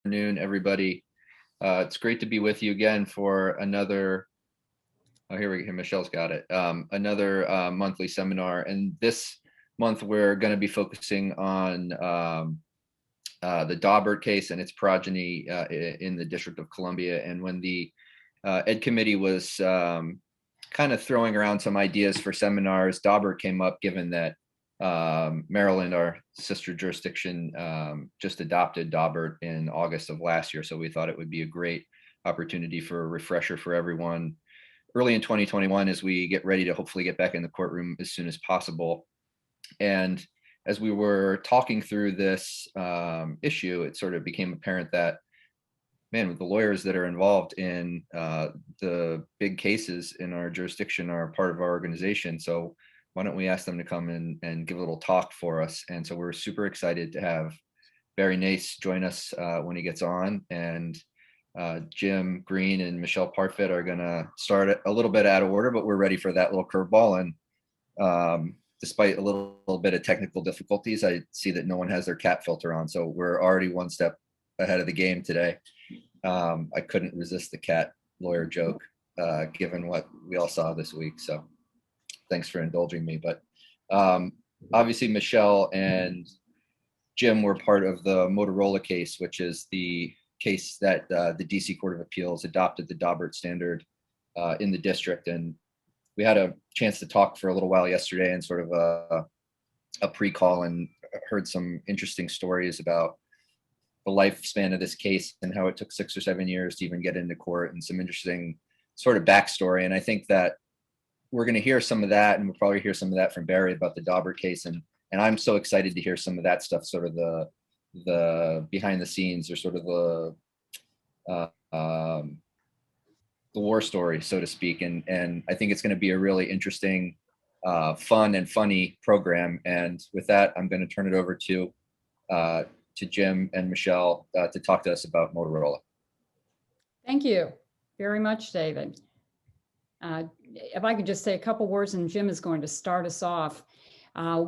Afternoon, everybody. It's great to be with you again for another. Oh, here we go. Michelle's got it. Another monthly seminar, and this month we're going to be focusing on the Daubert case and its progeny in the District of Columbia. And when the Ed Committee was kind of throwing around some ideas for seminars, Daubert came up, given that Maryland, our sister jurisdiction, just adopted Daubert in August of last year. So we thought it would be a great opportunity for a refresher for everyone early in 2021 as we get ready to hopefully get back in the courtroom as soon as possible. And as we were talking through this issue, it sort of became apparent that, man, with the lawyers that are involved in the big cases in our jurisdiction are part of our organization. So why don't we ask them to come in and give a little talk for us? And so we're super excited to have Barry Nace join us when he gets on, and Jim Green and Michelle Parfitt are gonna start a little bit out of order, but we're ready for that little curveball. And despite a little bit of technical difficulties, I see that no one has their cat filter on. So we're already one step ahead of the game today. I couldn't resist the cat lawyer joke, given what we all saw this week. So thanks for indulging me. But obviously Michelle and Jim were part of the Motorola case, which is the case that the DC Court of Appeals adopted the Daubert Standard in the district. And we had a chance to talk for a little while yesterday and sort of a pre-call, and heard some interesting stories about the lifespan of this case and how it took 6 or 7 years to even get into court, and some interesting sort of backstory. And I think that we're going to hear some of that, and we'll probably hear some of that from Barry about the Daubert case. And I'm so excited to hear some of that stuff, sort of the behind the scenes, or sort of the war story, so to speak. And I think it's going to be a really interesting, fun and funny program. And with that, I'm going to turn it over to Jim and Michelle to talk to us about Motorola. Thank you very much, David. If I could just say a couple words, and Jim is going to start us off.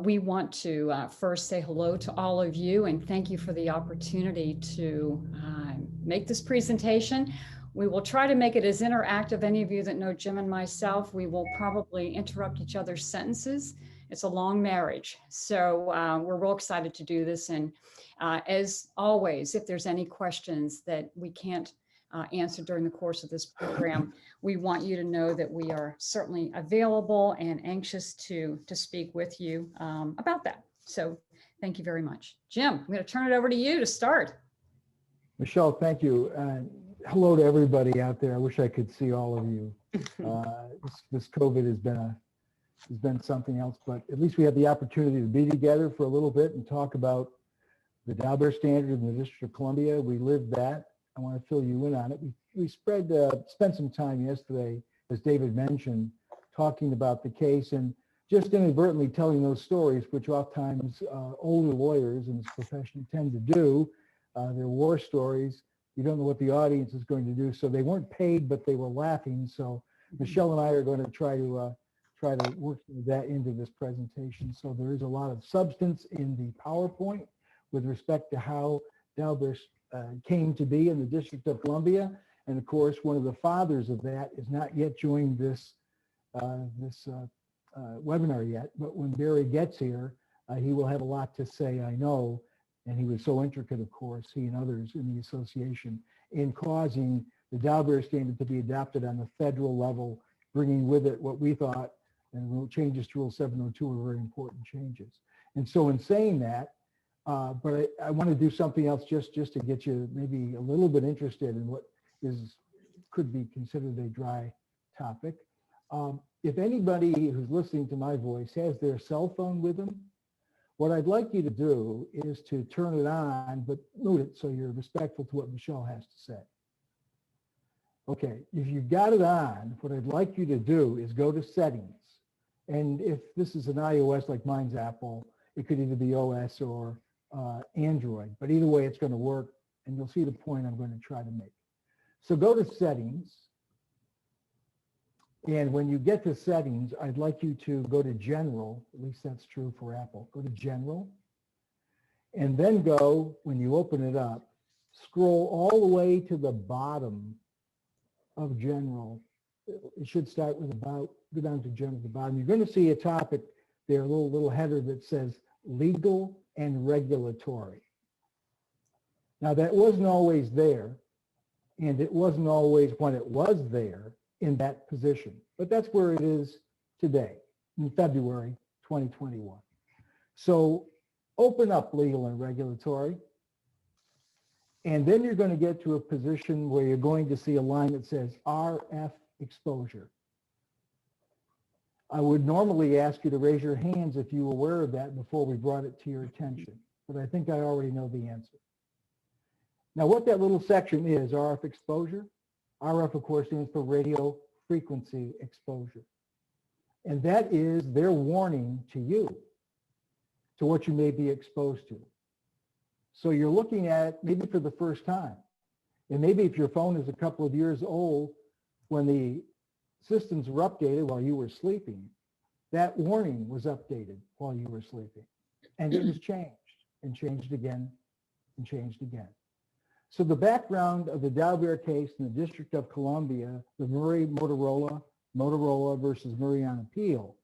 We want to first say hello to all of you and thank you for the opportunity to make this presentation. We will try to make it as interactive. Any of you that know Jim and myself, we will probably interrupt each other's sentences. It's a long marriage. So we're real excited to do this. And as always, if there's any questions that we can't answer during the course of this program, we want you to know that we are certainly available and anxious to speak with you about that. So thank you very much. Jim, I'm going to turn it over to you to start. Michelle, thank you. Hello to everybody out there. I wish I could see all of you. This COVID has been something else, but at least we have the opportunity to be together for a little bit and talk about the Daubert Standard in the District of Columbia. We lived that. I want to fill you in on it. We spent some time yesterday, as David mentioned, talking about the case and just inadvertently telling those stories, which oftentimes older lawyers in this profession tend to do. They're war stories. You don't know what the audience is going to do. So they weren't paid, but they were laughing. So Michelle and I are going to try to work that into this presentation. So there is a lot of substance in the PowerPoint with respect to how Daubert came to be in the District of Columbia. And of course, one of the fathers of that is not yet joined this webinar yet, but when Barry gets here, he will have a lot to say, I know. And he was so intricate, of course, he and others in the association, in causing the Daubert Standard to be adopted on the federal level, bringing with it what we thought, and changes to Rule 702 were very important changes. And so in saying that, but I want to do something else just to get you maybe a little bit interested in what could be considered a dry topic. If anybody who's listening to my voice has their cell phone with them, what I'd like you to do is to turn it on, but mute it so you're respectful to what Michelle has to say. Okay, if you've got it on, what I'd like you to do is go to settings. And if this is an iOS like mine's Apple, it could either be OS or Android, but either way it's going to work, and you'll see the point I'm going to try to make. So go to settings, and when you get to settings, I'd like you to go to general, at least that's true for Apple. Go to general, and then go, when you open it up, scroll all the way to the bottom of general. It should start with about, go down to general at the bottom. You're going to see a topic there, a little header that says legal and regulatory. Now that wasn't always there, and it wasn't always when it was there in that position, but that's where it is today in February 2021. So open up legal and regulatory, and then you're going to get to a position where you're going to see a line that says RF exposure. I would normally ask you to raise your hands if you were aware of that before we brought it to your attention, but I think I already know the answer. Now what that little section is, RF exposure, RF of course stands for radio frequency exposure. And that is their warning to you, to what you may be exposed to. So you're looking at maybe for the first time, and maybe if your phone is a couple of years old, when the systems were updated while you were sleeping, that warning was updated while you were sleeping. And it was changed and changed again and changed again. So the background of the Daubert case in the District of Columbia, the Motorola versus Murray on appeal,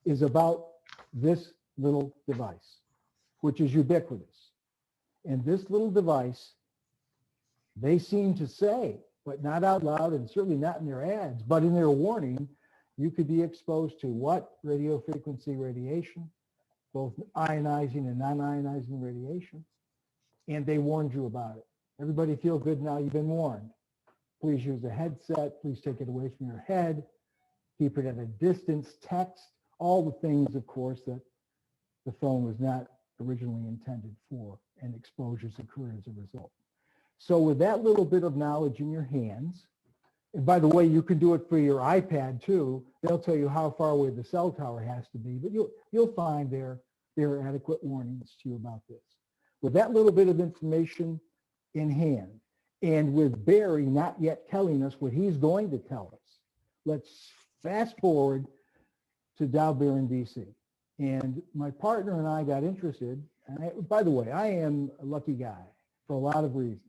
is about this little device, which is ubiquitous. And this little device, they seem to say, but not out loud and certainly not in their ads, but in their warning, you could be exposed to what? Radio frequency radiation, both ionizing and non-ionizing radiation. And they warned you about it. Everybody feel good now, you've been warned. Please use a headset, please take it away from your head, keep it at a distance, text, all the things, of course, that the phone was not originally intended for, and exposures occur as a result. So with that little bit of knowledge in your hands, and by the way, you can do it for your iPad too. They'll tell you how far away the cell tower has to be, but you'll find there are adequate warnings to you about this. With that little bit of information in hand, and with Barry not yet telling us what he's going to tell us, let's fast forward to Daubert in DC. And my partner and I got interested, and by the way, I am a lucky guy for a lot of reasons.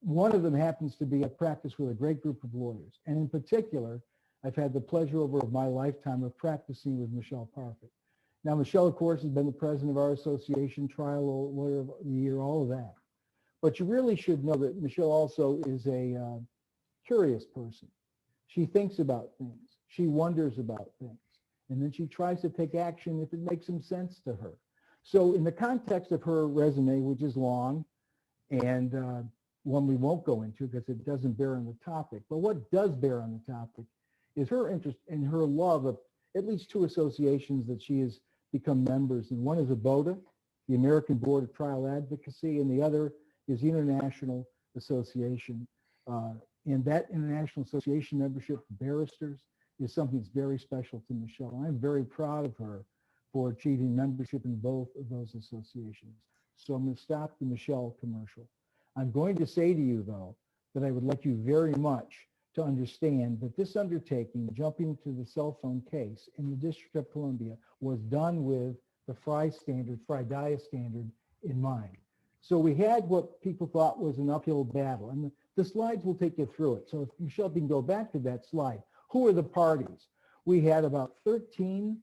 One of them happens to be I practice with a great group of lawyers. And in particular, I've had the pleasure over my lifetime of practicing with Michelle Parfitt. Now, Michelle, of course, has been the president of our association, trial lawyer of the year, all of that. But you really should know that Michelle also is a curious person. She thinks about things. She wonders about things. And then she tries to take action if it makes some sense to her. So in the context of her resume, which is long, and one we won't go into because it doesn't bear on the topic, but what does bear on the topic is her interest and her love of at least two associations that she has become members in. One is ABOTA, the American Board of Trial Advocacy, and the other is the International Association. And that International Association membership of barristers is something that's very special to Michelle. I'm very proud of her for achieving membership in both of those associations. So I'm going to stop the Michelle commercial. I'm going to say to you, though, that I would like you very much to understand that this undertaking, jumping to the cell phone case in the District of Columbia, was done with the FRI standard, FRI-DIA standard in mind. So we had what people thought was an uphill battle, and the slides will take you through it. So if Michelle can go back to that slide. Who are the parties? We had about 13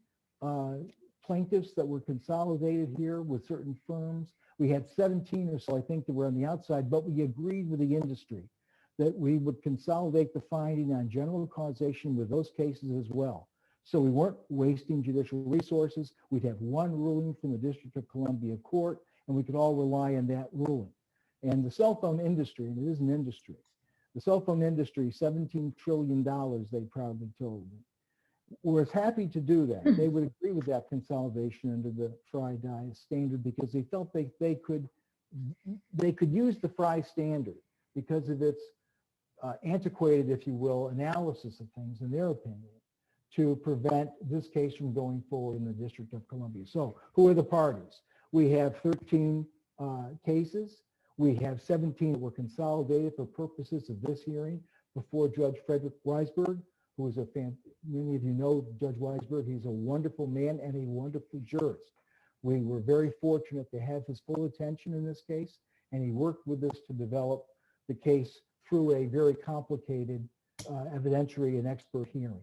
plaintiffs that were consolidated here with certain firms. We had 17 or so, I think, that were on the outside, but we agreed with the industry that we would consolidate the finding on general causation with those cases as well. So we weren't wasting judicial resources. We'd have one ruling from the District of Columbia Court, and we could all rely on that ruling. And the cell phone industry, and it is an industry, the cell phone industry, $17 trillion, they proudly told me, was happy to do that. They would agree with that consolidation under the FRI-DIA standard because they felt they could use the FRI standard because of its antiquated, if you will, analysis of things, in their opinion, to prevent this case from going forward in the District of Columbia. So who are the parties? We have 13 cases. We have 17 that were consolidated for purposes of this hearing before Judge Frederick Weisberg, who is many of you know Judge Weisberg. He's a wonderful man and a wonderful jurist. We were very fortunate to have his full attention in this case, and he worked with us to develop the case through a very complicated evidentiary and expert hearing.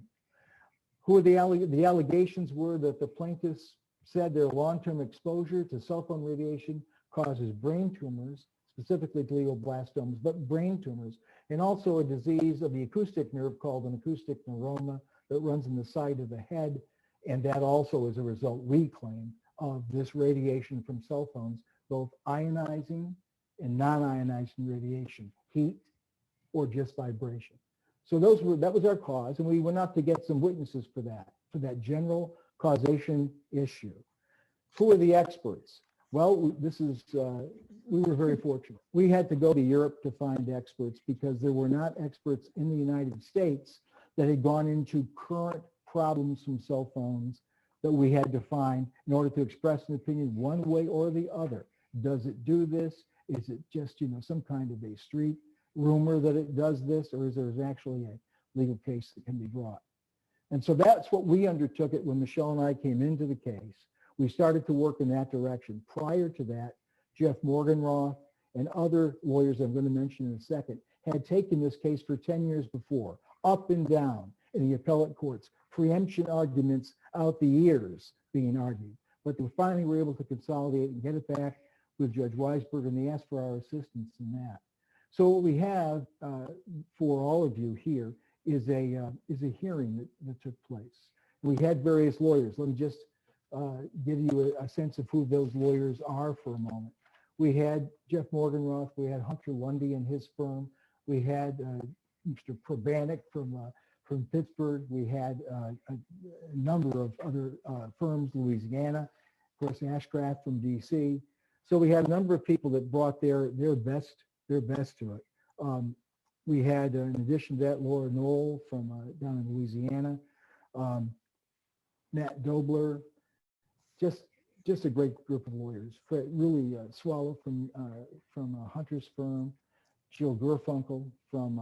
Who are the allegations were that the plaintiffs said their long-term exposure to cell phone radiation causes brain tumors, specifically glioblastomas, but brain tumors, and also a disease of the acoustic nerve called an acoustic neuroma that runs in the side of the head. And that also is a result, we claim, of this radiation from cell phones, both ionizing and non-ionizing radiation, heat or just vibration. So that was our cause, and we went out to get some witnesses for that general causation issue. Who are the experts? Well, we were very fortunate. We had to go to Europe to find experts because there were not experts in the United States that had gone into current problems from cell phones that we had to find in order to express an opinion one way or the other. Does it do this? Is it just, some kind of a street rumor that it does this, or is there actually a legal case that can be brought? And so that's what we undertook it when Michelle and I came into the case. We started to work in that direction. Prior to that, Jeff Morgenroth and other lawyers I'm going to mention in a second had taken this case for 10 years before, up and down in the appellate courts, preemption arguments out the ears being argued. But they finally were able to consolidate and get it back with Judge Weisberg, and they asked for our assistance in that. So what we have for all of you here is a hearing that took place. We had various lawyers. Let me just give you a sense of who those lawyers are for a moment. We had Jeff Morgenroth, we had Hunter Lundy and his firm, we had Mr. Probanik from Pittsburgh, we had a number of other firms, Louisiana, of course, Ashcraft from DC. So we had a number of people that brought their best to it. We had, in addition to that, Laura Knoll from down in Louisiana, Matt Daubert, just a great group of lawyers. Really, Swallow from Hunter's firm, Jill Gerfunkel from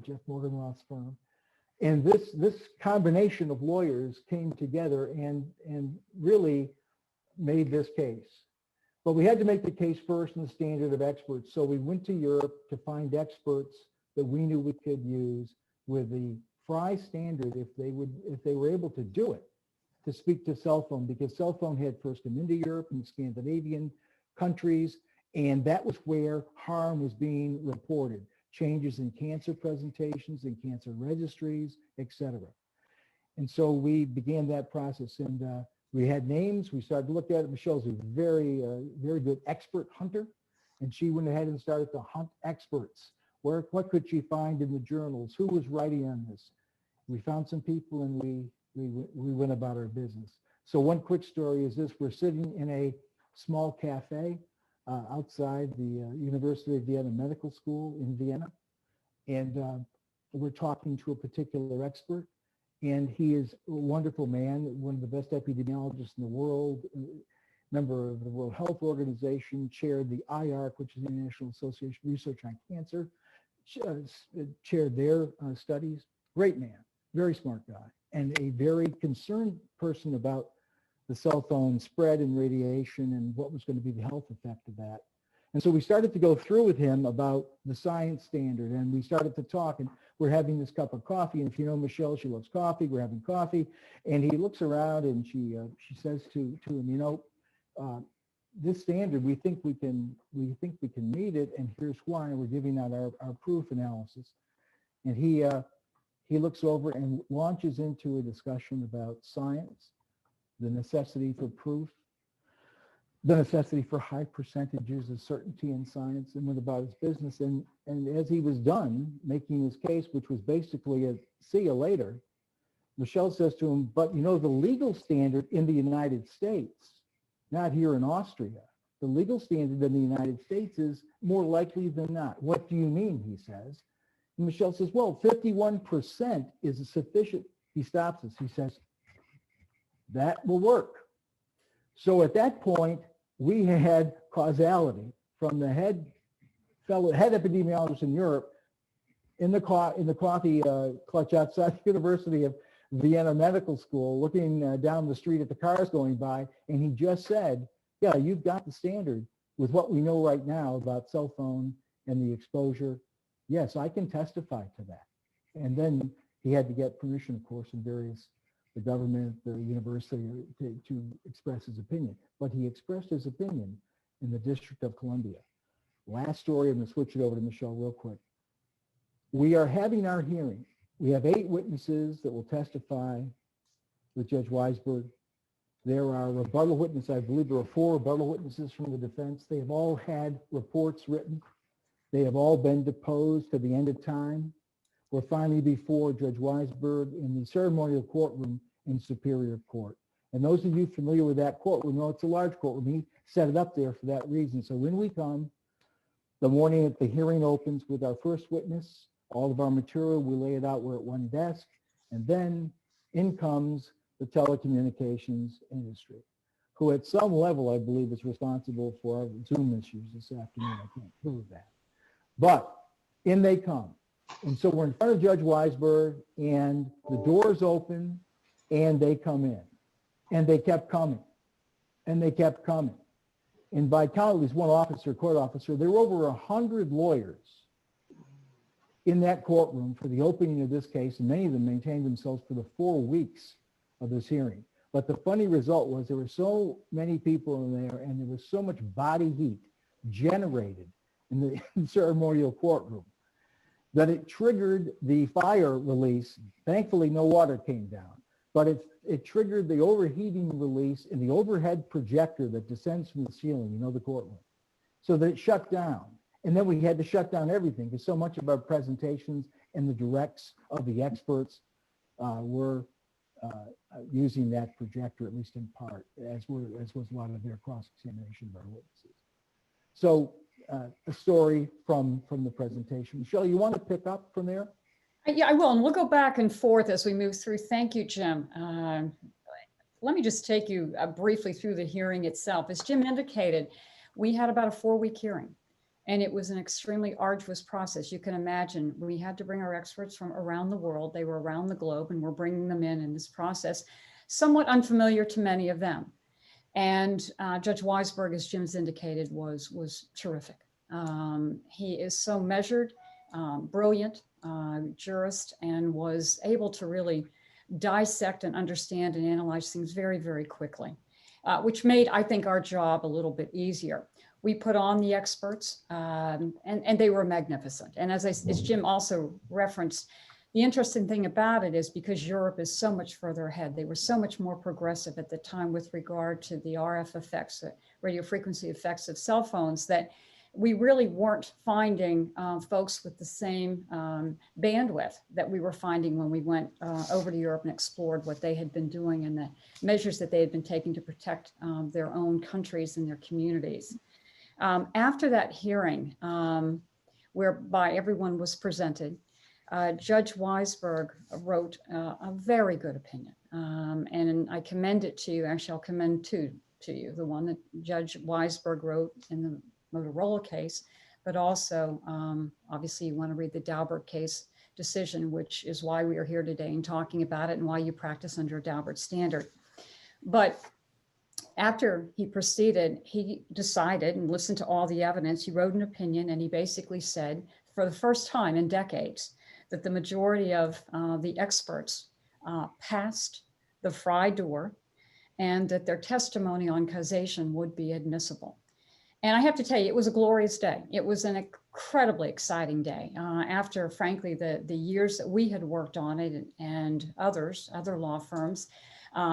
Jeff Morgenroth's firm, and this combination of lawyers came together and really made this case. But we had to make the case first in the standard of experts. So we went to Europe to find experts that we knew we could use with the Fry standard if they were able to do it, to speak to cell phone, because cell phone had first come into Europe and Scandinavian countries, and that was where harm was being reported. Changes in cancer presentations and cancer registries, etc. And so we began that process, and we had names. We started to look at it. Michelle's a very good expert hunter, and she went ahead and started to hunt experts. What could she find in the journals? Who was writing on this? We found some people, and we went about our business. So one quick story is this: we're sitting in a small cafe outside the University of Vienna Medical School in Vienna, and we're talking to a particular expert. And he is a wonderful man, one of the best epidemiologists in the world, member of the World Health Organization, chaired the IARC, which is the International Association of Research on Cancer, chaired their studies. Great man, very smart guy, and a very concerned person about the cell phone spread and radiation and what was going to be the health effect of that. And so we started to go through with him about the science standard, and we started to talk, and we're having this cup of coffee, and if you know Michelle, she loves coffee. We're having coffee, and he looks around and she says to him, this standard, we think we can meet it, and here's why. And we're giving out our proof analysis. And he looks over and launches into a discussion about science, the necessity for proof, the necessity for high percentages of certainty in science, and went about his business. And as he was done making his case, which was basically a see you later, Michelle says to him, but the legal standard in the United States, not here in Austria, the legal standard in the United States is more likely than not. What do you mean, he says. And Michelle says, well, 51% is sufficient. He stops us. He says, that will work. So at that point, we had causality from the head epidemiologist in Europe in the coffee clutch outside the University of Vienna Medical School, looking down the street at the cars going by, and he just said, yeah, you've got the standard. with what we know right now about cell phone and the exposure, yes, I can testify to that. And then he had to get permission, of course, from the government, the university, to express his opinion. But he expressed his opinion in the District of Columbia. Last story, I'm going to switch it over to Michelle real quick. We are having our hearing. We have 8 witnesses that will testify with Judge Weisberg. There are rebuttal witnesses. I believe there are 4 rebuttal witnesses from the defense. They have all had reports written. They have all been deposed to the end of time. We're finally before Judge Weisberg in the ceremonial courtroom in Superior Court. And those of you familiar with that courtroom know it's a large courtroom. He set it up there for that reason. So when we come, the morning that the hearing opens with our first witness, all of our material, we lay it out. We're at one desk. And then in comes the telecommunications industry, who at some level, I believe, is responsible for our Zoom issues this afternoon. I can't prove that. But in they come. And so we're in front of Judge Weisberg, and the doors open, and they come in. And they kept coming. And they kept coming. And by count, at least one officer, court officer, there were over 100 lawyers in that courtroom for the opening of this case, and many of them maintained themselves for the 4 weeks of this hearing. But the funny result was there were so many people in there, and there was so much body heat generated in the ceremonial courtroom that it triggered the fire release. Thankfully, no water came down, but it triggered the overheating release in the overhead projector that descends from the ceiling, the courtroom, so that it shut down. And then we had to shut down everything because so much of our presentations and the directs of the experts were using that projector, at least in part, as was a lot of their cross-examination of our witnesses. So a story from the presentation. Michelle, you want to pick up from there? Yeah, I will. And we'll go back and forth as we move through. Thank you, Jim. Let me just take you briefly through the hearing itself. As Jim indicated, we had about a 4-week hearing, and it was an extremely arduous process. You can imagine we had to bring our experts from around the world. They were around the globe, and we're bringing them in this process, somewhat unfamiliar to many of them. And Judge Weisberg, as Jim's indicated, was terrific. He is so measured, brilliant jurist, and was able to really dissect and understand and analyze things very, very quickly, which made, I think, our job a little bit easier. We put on the experts, and they were magnificent. And as Jim also referenced, the interesting thing about it is because Europe is so much further ahead, they were so much more progressive at the time with regard to the RF effects, radio frequency effects of cell phones, that we really weren't finding folks with the same bandwidth that we were finding when we went over to Europe and explored what they had been doing and the measures that they had been taking to protect their own countries and their communities. After that hearing, whereby everyone was presented, Judge Weisberg wrote a very good opinion, and I commend it to you. Actually, I'll commend two to you, the one that Judge Weisberg wrote in the Motorola case, but also obviously you want to read the Daubert case decision, which is why we are here today and talking about it and why you practice under a Daubert standard. But after he proceeded, he decided and listened to all the evidence. He wrote an opinion, and he basically said, for the first time in decades, that the majority of the experts passed the Frey door and that their testimony on causation would be admissible. And I have to tell you, it was a glorious day. It was an incredibly exciting day. After, frankly, the years that we had worked on it and other law firms,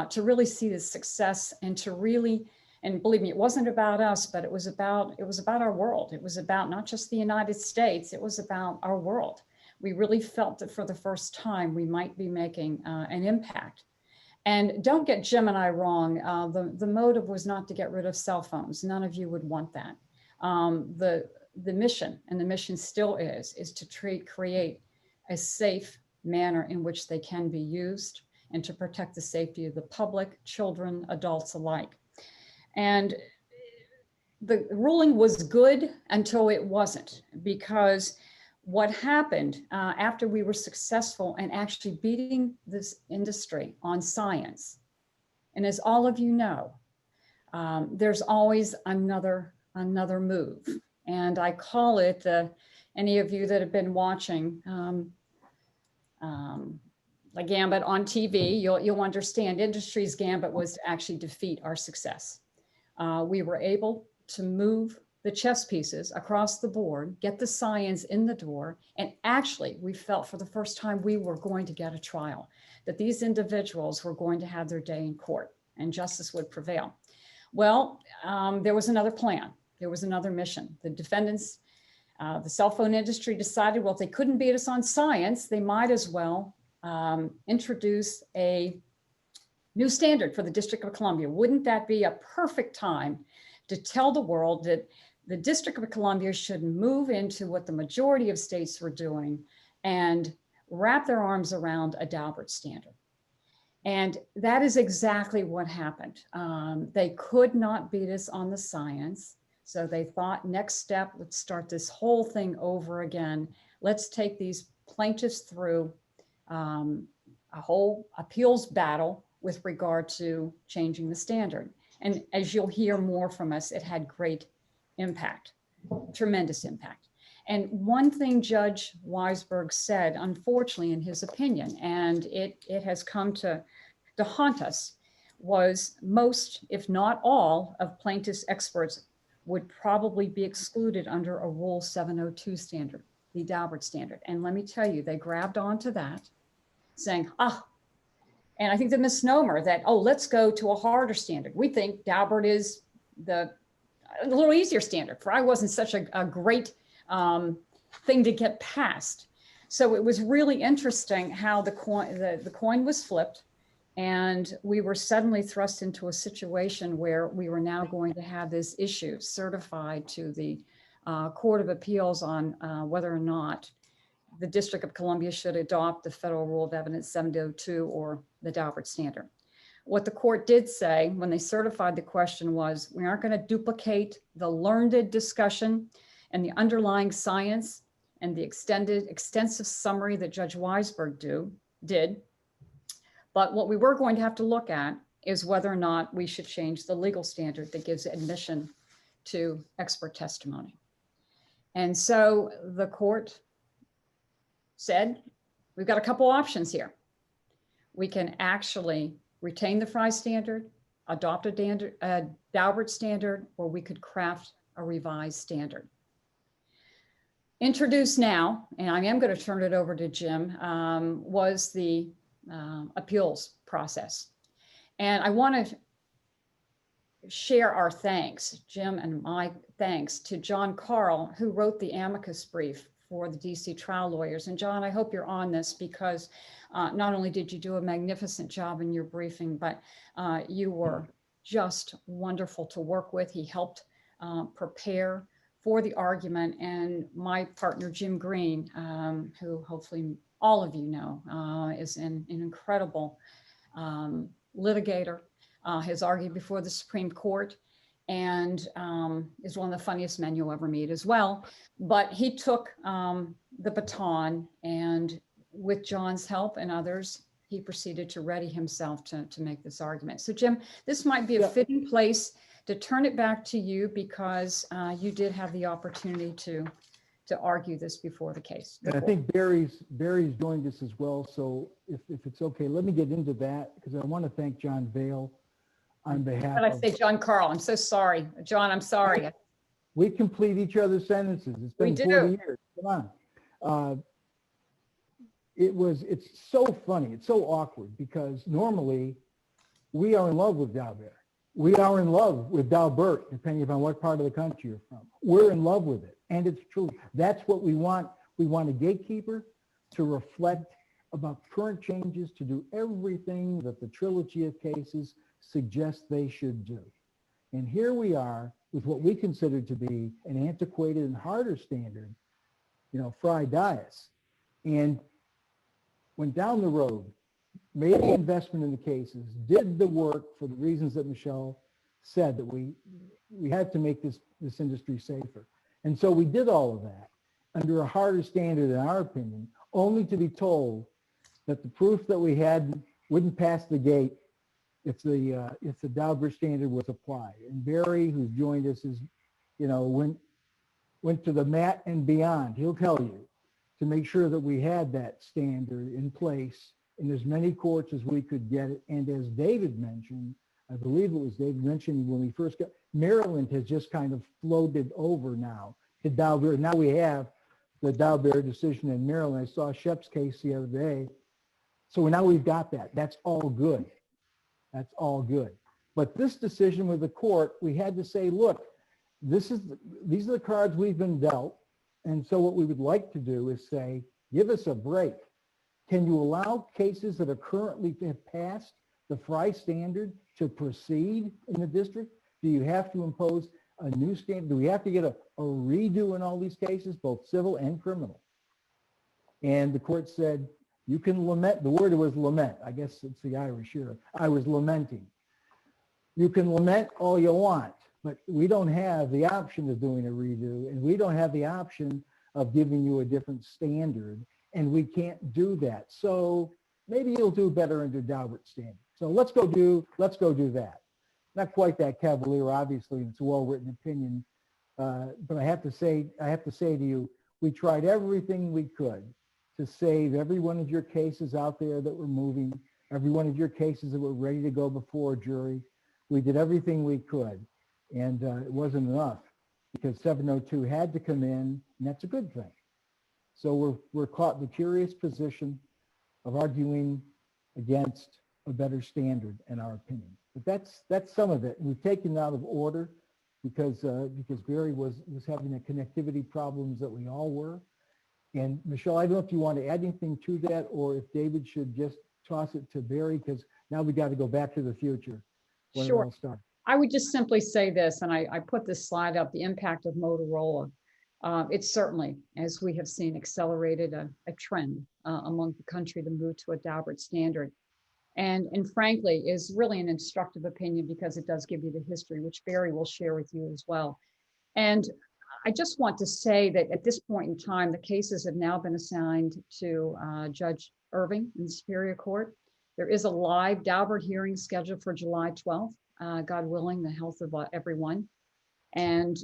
to really see the success and to really, and believe me, it wasn't about us, but it was about our world. It was about not just the United States, it was about our world. We really felt that for the first time, we might be making an impact. And don't get Jim and I wrong, the motive was not to get rid of cell phones. None of you would want that. The mission, and the mission still is to create a safe manner in which they can be used and to protect the safety of the public, children, adults alike. And the ruling was good until it wasn't, because what happened after we were successful in actually beating this industry on science, and as all of you know, there's always another another move. And I call it, any of you that have been watching the gambit on TV, you'll understand industry's gambit was to actually defeat our success. We were able to move the chess pieces across the board, get the science in the door, and actually we felt for the first time we were going to get a trial, that these individuals were going to have their day in court and justice would prevail. Well, there was another plan. There was another mission. The defendants, the cell phone industry decided, well, if they couldn't beat us on science, they might as well introduce a new standard for the District of Columbia. Wouldn't that be a perfect time to tell the world that the District of Columbia should move into what the majority of states were doing and wrap their arms around a Daubert standard? And that is exactly what happened. They could not beat us on the science. So they thought, next step, let's start this whole thing over again. Let's take these plaintiffs through a whole appeals battle with regard to changing the standard. And as you'll hear more from us, it had great impact, tremendous impact. And one thing Judge Weisberg said, unfortunately, in his opinion, and it has come to haunt us, was most, if not all, of plaintiffs' experts would probably be excluded under a Rule 702 standard, the Daubert standard. And let me tell you, they grabbed onto that, saying, and I think the misnomer that, let's go to a harder standard. We think Daubert is a little easier standard. For I wasn't such a great thing to get past. So it was really interesting how the coin was flipped, and we were suddenly thrust into a situation where we were now going to have this issue certified to the Court of Appeals on whether or not the District of Columbia should adopt the Federal Rule of Evidence 702 or the Daubert standard. What the court did say when they certified the question was, we aren't going to duplicate the learned discussion and the underlying science and the extensive summary that Judge Weisberg did. But what we were going to have to look at is whether or not we should change the legal standard that gives admission to expert testimony. And so the court said, we've got a couple options here. We can actually retain the Frye standard, adopt a Daubert standard, or we could craft a revised standard. Introduced now, and I am going to turn it over to Jim, was the appeals process. And I want to share our thanks, Jim and my thanks, to John Carl, who wrote the amicus brief for the DC trial lawyers. And John, I hope you're on this, because not only did you do a magnificent job in your briefing, but you were just wonderful to work with. He helped prepare for the argument. And my partner, Jim Green, who hopefully all of you know, is an incredible litigator, has argued before the Supreme Court, and is one of the funniest men you'll ever meet as well. But he took the baton, and with John's help and others, he proceeded to ready himself to make this argument. So Jim, this might be a fitting place to turn it back to you, because you did have the opportunity to argue this before the case. And I think Barry's joined us as well. So if it's okay, let me get into that, because I want to thank John Vale on behalf But I say John Carl, I'm so sorry. John, I'm sorry. We complete each other's sentences. It's been 40 years. Come on. It's so funny. It's so awkward, because normally we are in love with Daubert. We are in love with Daubert, depending upon what part of the country you're from. We're in love with it. And it's true. That's what we want. We want a gatekeeper to reflect about current changes, to do everything that the trilogy of cases suggests they should do. And here we are with what we consider to be an antiquated and harder standard, Frye Dias, and went down the road, made the investment in the cases, did the work for the reasons that Michelle said, that we had to make this industry safer. And so we did all of that under a harder standard, in our opinion, only to be told that the proof that we had wouldn't pass the gate if the Daubert standard was applied. And Barry, who's joined us, has went to the mat and beyond. He'll tell you to make sure that we had that standard in place in as many courts as we could get it. And as David mentioned, I believe it was David mentioned when we first got, Maryland has just kind of floated over now to Daubert. Now we have the Daubert decision in Maryland. I saw Shep's case the other day. So now we've got that. That's all good. That's all good. But this decision with the court, we had to say, look, these are the cards we've been dealt. And so what we would like to do is say, give us a break. Can you allow cases that are currently have passed the Frye standard to proceed in the district? Do you have to impose a new standard? Do we have to get a redo in all these cases, both civil and criminal? And the court said, you can lament. The word was lament. I guess it's the Irish here. I was lamenting. You can lament all you want, but we don't have the option of doing a redo, and we don't have the option of giving you a different standard, and we can't do that. So maybe you'll do better under Daubert standard. So let's go do that. Not quite that cavalier, obviously. It's a well-written opinion, but I have to say to you, we tried everything we could to save every one of your cases out there that were moving, every one of your cases that were ready to go before a jury. We did everything we could, and it wasn't enough because 702 had to come in, and that's a good thing. So we're caught in the curious position of arguing against a better standard, in our opinion. But that's some of it. We've taken it out of order because Barry was having the connectivity problems that we all were. And Michelle, I don't know if you want to add anything to that, or if David should just toss it to Barry, because now we got to go back to the future. Sure. I would just simply say this, and I put this slide up, the impact of Motorola. It's certainly, as we have seen, accelerated a trend among the country to move to a Daubert standard. And frankly, is really an instructive opinion because it does give you the history, which Barry will share with you as well. And I just want to say that at this point in time, the cases have now been assigned to Judge Irving in the Superior Court. There is a live Daubert hearing scheduled for July 12th, God willing, the health of everyone. And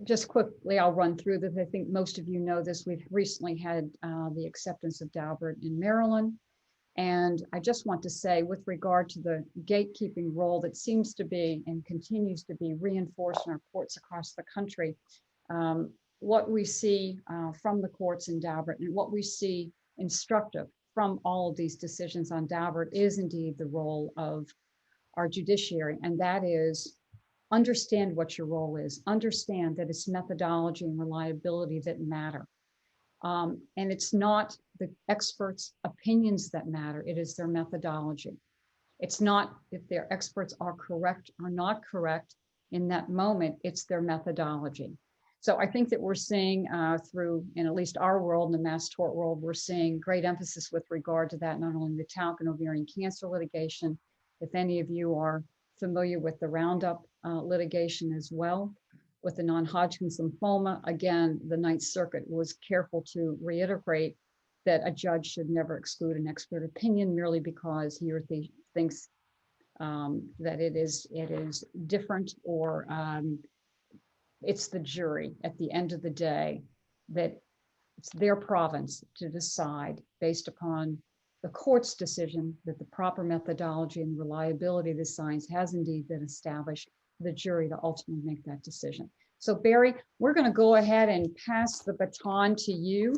just quickly, I'll run through this. I think most of you know this. We've recently had the acceptance of Daubert in Maryland. And I just want to say, with regard to the gatekeeping role that seems to be and continues to be reinforced in our courts across the country, what we see from the courts in Daubert and what we see instructive from all of these decisions on Daubert is indeed the role of our judiciary, and that is understand what your role is, understand that it's methodology and reliability that matter. And it's not the experts' opinions that matter, it is their methodology. It's not if their experts are correct or not correct in that moment, it's their methodology. So I think that we're seeing through, in at least our world, in the mass tort world, we're seeing great emphasis with regard to that, not only in the talc and ovarian cancer litigation. If any of you are familiar with the Roundup litigation as well, with the non-Hodgkin's lymphoma, again, the Ninth Circuit was careful to reiterate that a judge should never exclude an expert opinion merely because he or she thinks that it is different, or it's the jury at the end of the day that it's their province to decide based upon the court's decision that the proper methodology and reliability of the science has indeed been established, the jury to ultimately make that decision. So Barry, we're going to go ahead and pass the baton to you.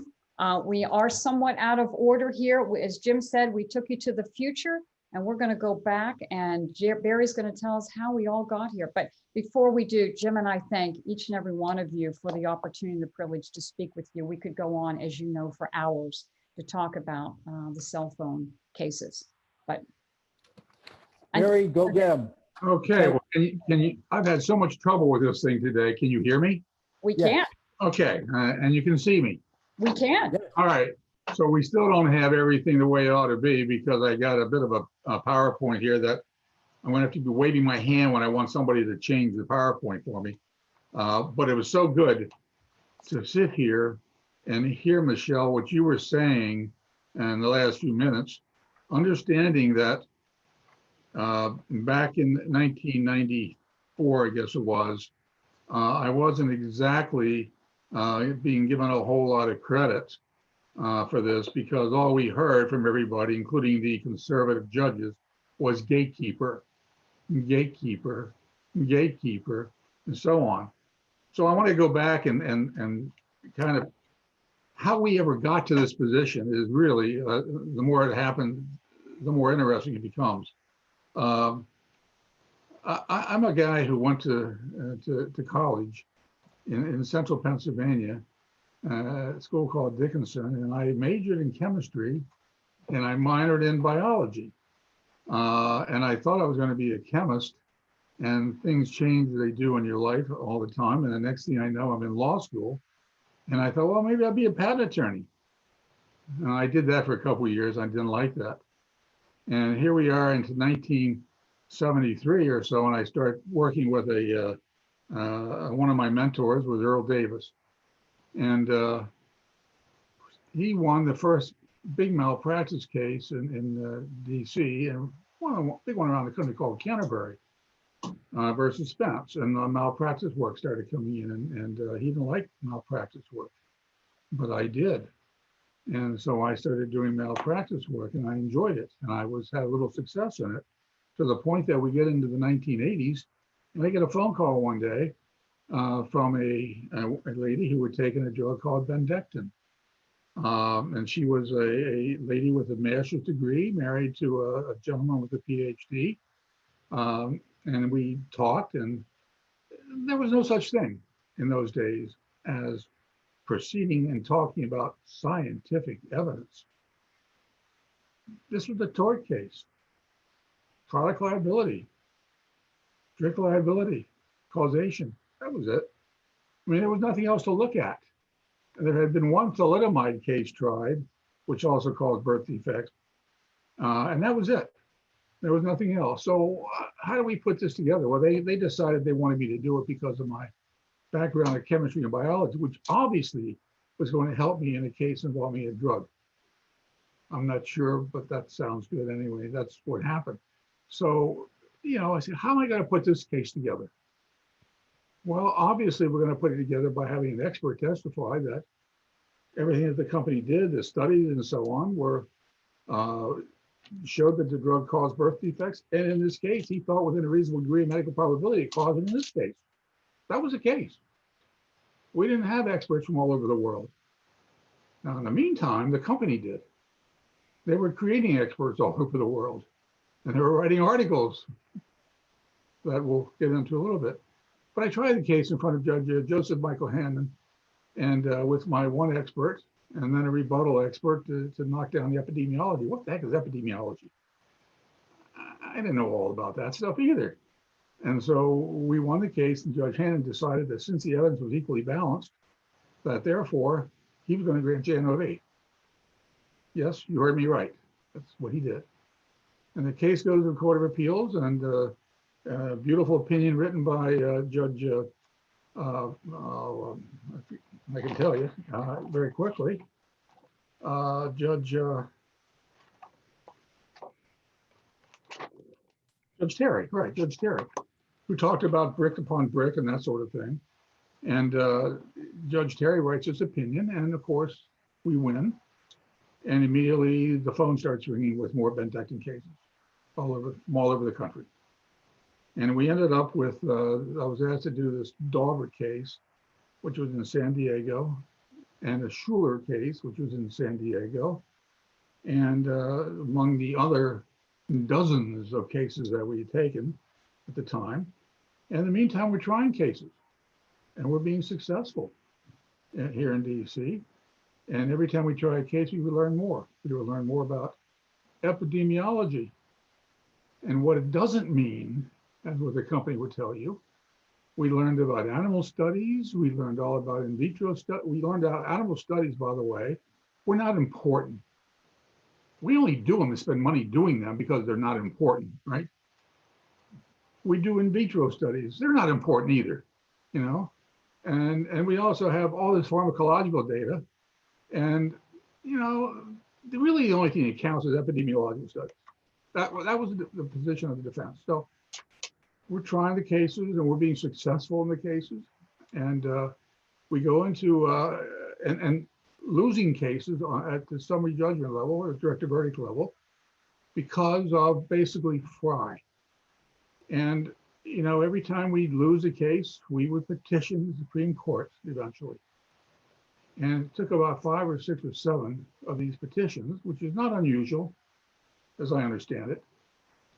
We are somewhat out of order here. As Jim said, we took you to the future, and we're going to go back, and Barry's going to tell us how we all got here. But before we do, Jim and I thank each and every one of you for the opportunity and the privilege to speak with you. We could go on, as you know, for hours to talk about the cell phone cases. But Barry, go get them. Okay, well, can you, I've had so much trouble with this thing today. Can you hear me? we Yes. can't. Okay, and you can see me. We can't. All right, so we still don't have everything the way it ought to be because I got a bit of a PowerPoint here that I'm gonna have to be waving my hand when I want somebody to change the PowerPoint for me. But it was so good to sit here and hear, Michelle, what you were saying in the last few minutes, understanding that back in 1993, 4, I guess it was, I wasn't exactly being given a whole lot of credit for this, because all we heard from everybody, including the conservative judges, was gatekeeper, gatekeeper, gatekeeper, and so on. So I want to go back and kind of how we ever got to this position is really, the more it happens, the more interesting it becomes. I'm a guy who went to college in central Pennsylvania, a school called Dickinson, and I majored in chemistry and I minored in biology. And I thought I was going to be a chemist, and things change as they do in your life all the time. And the next thing I know, I'm in law school, and I thought, well, maybe I'll be a patent attorney. And I did that for a couple of years. I didn't like that. And here we are into 1973 or so, and I start working with one of my mentors was Earl Davis. And he won the first big malpractice case in DC, and big one around the country called Canterbury versus Spence. And malpractice work started coming in, and he didn't like malpractice work, but I did. And so I started doing malpractice work, and I enjoyed it, and I had a little success in it, to the point that we get into the 1980s, and I get a phone call one day from a lady who had taken a drug called Bendectin. And she was a lady with a master's degree, married to a gentleman with a PhD. And we talked, and there was no such thing in those days as proceeding and talking about scientific evidence. This was a tort case, product liability, strict liability, causation. That was it. I mean, there was nothing else to look at. And there had been one thalidomide case tried, which also caused birth defects, and that was it. There was nothing else. So how do we put this together? Well, they decided they wanted me to do it because of my background in chemistry and biology, which obviously was going to help me in a case involving a drug. I'm not sure, but that sounds good anyway. That's what happened. So, I said, how am I going to put this case together? Well, obviously, we're going to put it together by having an expert testify that everything that the company did, the studies and so on, were showed that the drug caused birth defects. And in this case, he thought within a reasonable degree of medical probability it caused it in this case. That was the case. We didn't have experts from all over the world. Now, in the meantime, the company did. They were creating experts all over the world, and they were writing articles that we'll get into a little bit. But I tried the case in front of Judge Joseph Michael Hannon, and with my one expert, and then a rebuttal expert to knock down the epidemiology. What the heck is epidemiology? I didn't know all about that stuff either. And so we won the case, and Judge Hannon decided that since the evidence was equally balanced, that therefore he was going to grant JNOV. Yes, you heard me right. That's what he did. And the case goes to the Court of Appeals, and a beautiful opinion written by Judge, I can tell you very quickly, Judge Terry, right, Judge Terry, who talked about brick upon brick and that sort of thing. And Judge Terry writes his opinion, and of course, we win. And immediately the phone starts ringing with more Bendectin cases all over the country. And we ended up with, I was asked to do this Daubert case, which was in San Diego, and a Schuler case, which was in San Diego. And among the other dozens of cases that we had taken at the time. And in the meantime, we're trying cases, and we're being successful here in DC. And every time we try a case, we would learn more. We would learn more about epidemiology and what it doesn't mean, as what the company would tell you. We learned about animal studies. We learned all about in vitro studies. We learned about animal studies, by the way, were not important. We only do them and spend money doing them because they're not important, right? We do in vitro studies. They're not important either, And we also have all this pharmacological data. And, really the only thing that counts is epidemiological studies. That was the position of the defense. So we're trying the cases and we're being successful in the cases. And we go into, and losing cases at the summary judgment level or directed verdict level because of basically Fry. And, you know, every time we lose a case, we would petition the Supreme Court eventually. And it took about 5 or 6 or 7 of these petitions, which is not unusual, as I understand it,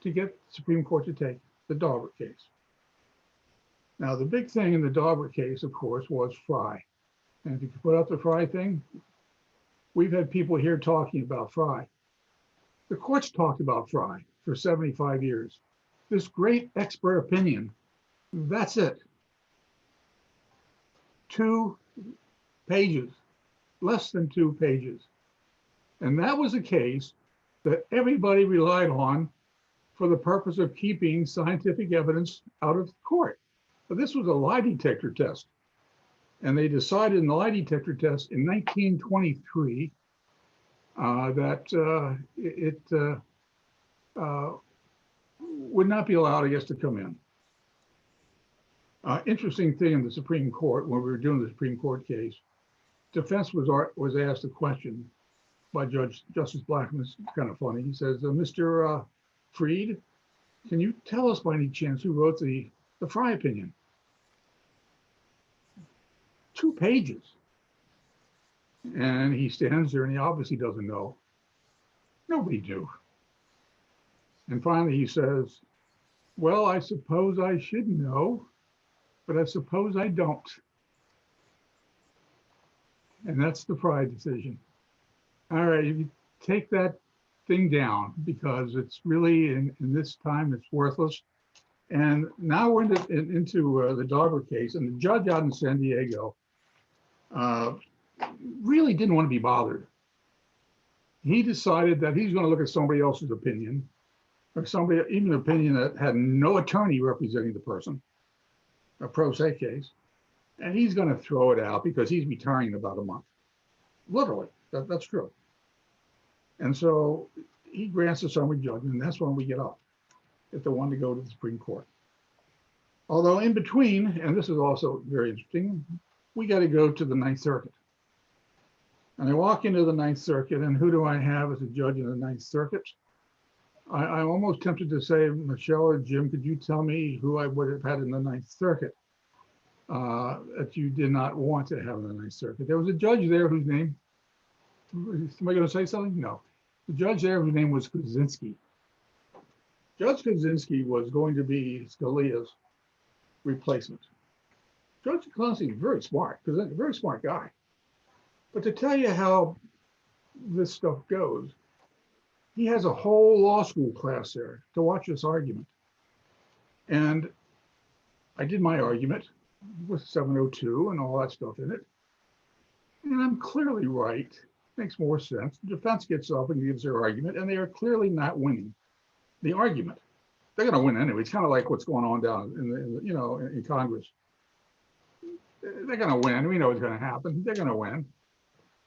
to get the Supreme Court to take the Daubert case. Now, the big thing in the Daubert case, of course, was Fry. And if you could put up the Fry thing, we've had people here talking about Fry. The court's talked about Fry for 75 years. This great expert opinion, that's it. 2 pages, less than 2 pages. And that was a case that everybody relied on for the purpose of keeping scientific evidence out of court. But this was a lie detector test. And they decided in the lie detector test in 1923 that it would not be allowed, I guess, to come in. Interesting thing in the Supreme Court, when we were doing the Supreme Court case, defense was asked a question by Justice Blackmun. It's kind of funny. He says, Mr. Freed, can you tell us by any chance who wrote the Fry opinion? 2 pages. And he stands there and he obviously doesn't know. Nobody knew. And finally he says, well, I suppose I should know, but I suppose I don't. And that's the Fry decision. All right, you take that thing down because it's really, in this time, it's worthless. And now we're into the Daubert case, and the judge out in San Diego really didn't want to be bothered. He decided that he's going to look at somebody else's opinion, or somebody, even an opinion that had no attorney representing the person, a pro se case, and he's going to throw it out because he's retiring in about a month. Literally, that's true. And so he grants a summary judgment, and that's when we get up if they want to go to the Supreme Court. Although in between, and this is also very interesting, we got to go to the Ninth Circuit. And I walk into the Ninth Circuit, and who do I have as a judge in the Ninth Circuit? I'm almost tempted to say, Michelle or Jim, could you tell me who I would have had in the Ninth Circuit that you did not want to have in the Ninth Circuit? There was a judge there whose name, am I going to say something? No. The judge there whose name was Kuczynski. Judge Kuczynski was going to be Scalia's replacement. Judge Kuczynski is very smart, because he's a very smart guy. But to tell you how this stuff goes, he has a whole law school class there to watch this argument. And I did my argument with 702 and all that stuff in it. And I'm clearly right. Makes more sense. The defense gets up and gives their argument, and they are clearly not winning the argument. They're going to win anyway. It's kind of like what's going on down in Congress. They're going to win. We know what's going to happen. They're going to win.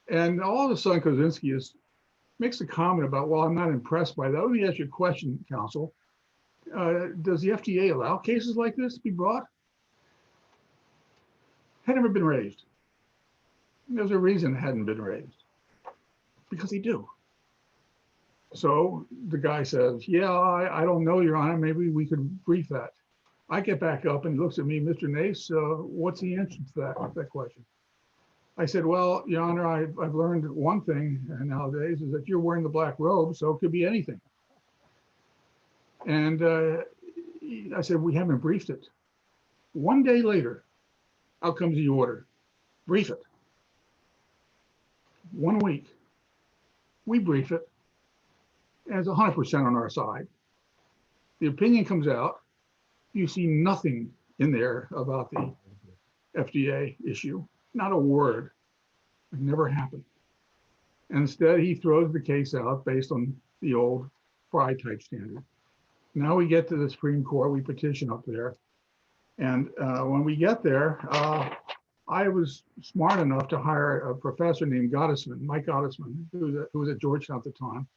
And all of a sudden, Kuczynski makes a comment about, well, I'm not impressed by that. Let me ask you a question, counsel. Does the FDA allow cases like this to be brought? Had never been raised. There's a reason it hadn't been raised. Because they do. So the guy says, yeah, I don't know, Your Honor, maybe we could brief that. I get back up and he looks at me, Mr. Nace, what's the answer to that question? I said, well, Your Honor, I've learned one thing nowadays is that you're wearing the black robe, so it could be anything. And I said, we haven't briefed it. 1 day later, out comes the order, brief it. 1 week, we brief it, and it's 100% on our side. The opinion comes out, you see nothing in there about the FDA issue. Not a word. It never happened. Instead, he throws the case out based on the old Fry type standard. Now we get to the Supreme Court, we petition up there. And when we get there, I was smart enough to hire a professor named Gottesman, Mike Gottesman, who was at Georgetown at the time,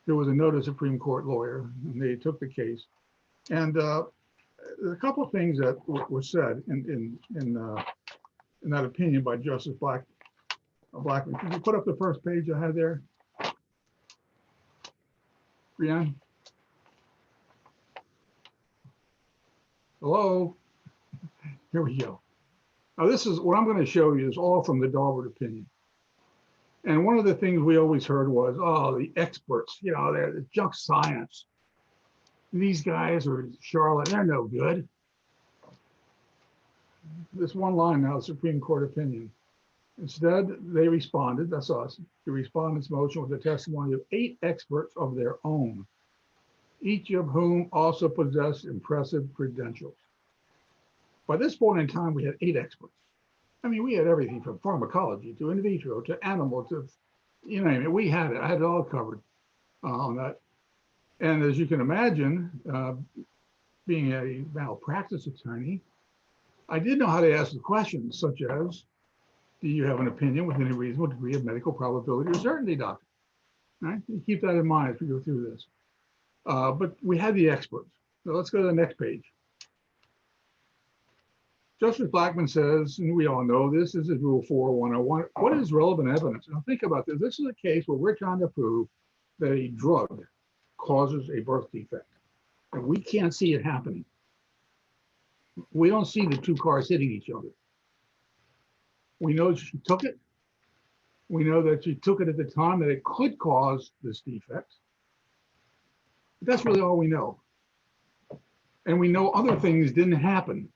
who was a noted Supreme Court lawyer, and they took the case. And a couple of things that were said in that opinion by Justice Blackman. Can you put up the first page I had there? Brianne? Hello? Here we go. Now this is what I'm going to show you is all from the Daubert opinion. And one of the things we always heard was, oh, the experts, you know, they're the junk science. These guys are Charlotte, they're no good. This one line now, Supreme Court opinion. Instead, they responded, that's us, the respondent's motion with the testimony of 8 experts of their own, each of whom also possessed impressive credentials. By this point in time, we had 8 experts. I mean, we had everything from pharmacology to in vitro to animal to, you know, I mean, we had it. I had it all covered on that. And as you can imagine, being a malpractice attorney, I did know how to ask the questions such as, do you have an opinion with any reasonable degree of medical probability or certainty, doctor? Right? You keep that in mind as we go through this. But we had the experts. So let's go to the next page. Justice Blackman says, and we all know this is Rule 40101. What is relevant evidence? Now think about this. This is a case where we're trying to prove that a drug causes a birth defect, and we can't see it happening. We don't see the 2 cars hitting each other. We know she took it. We know that she took it at the time that it could cause this defect. But that's really all we know. And we know other things didn't happen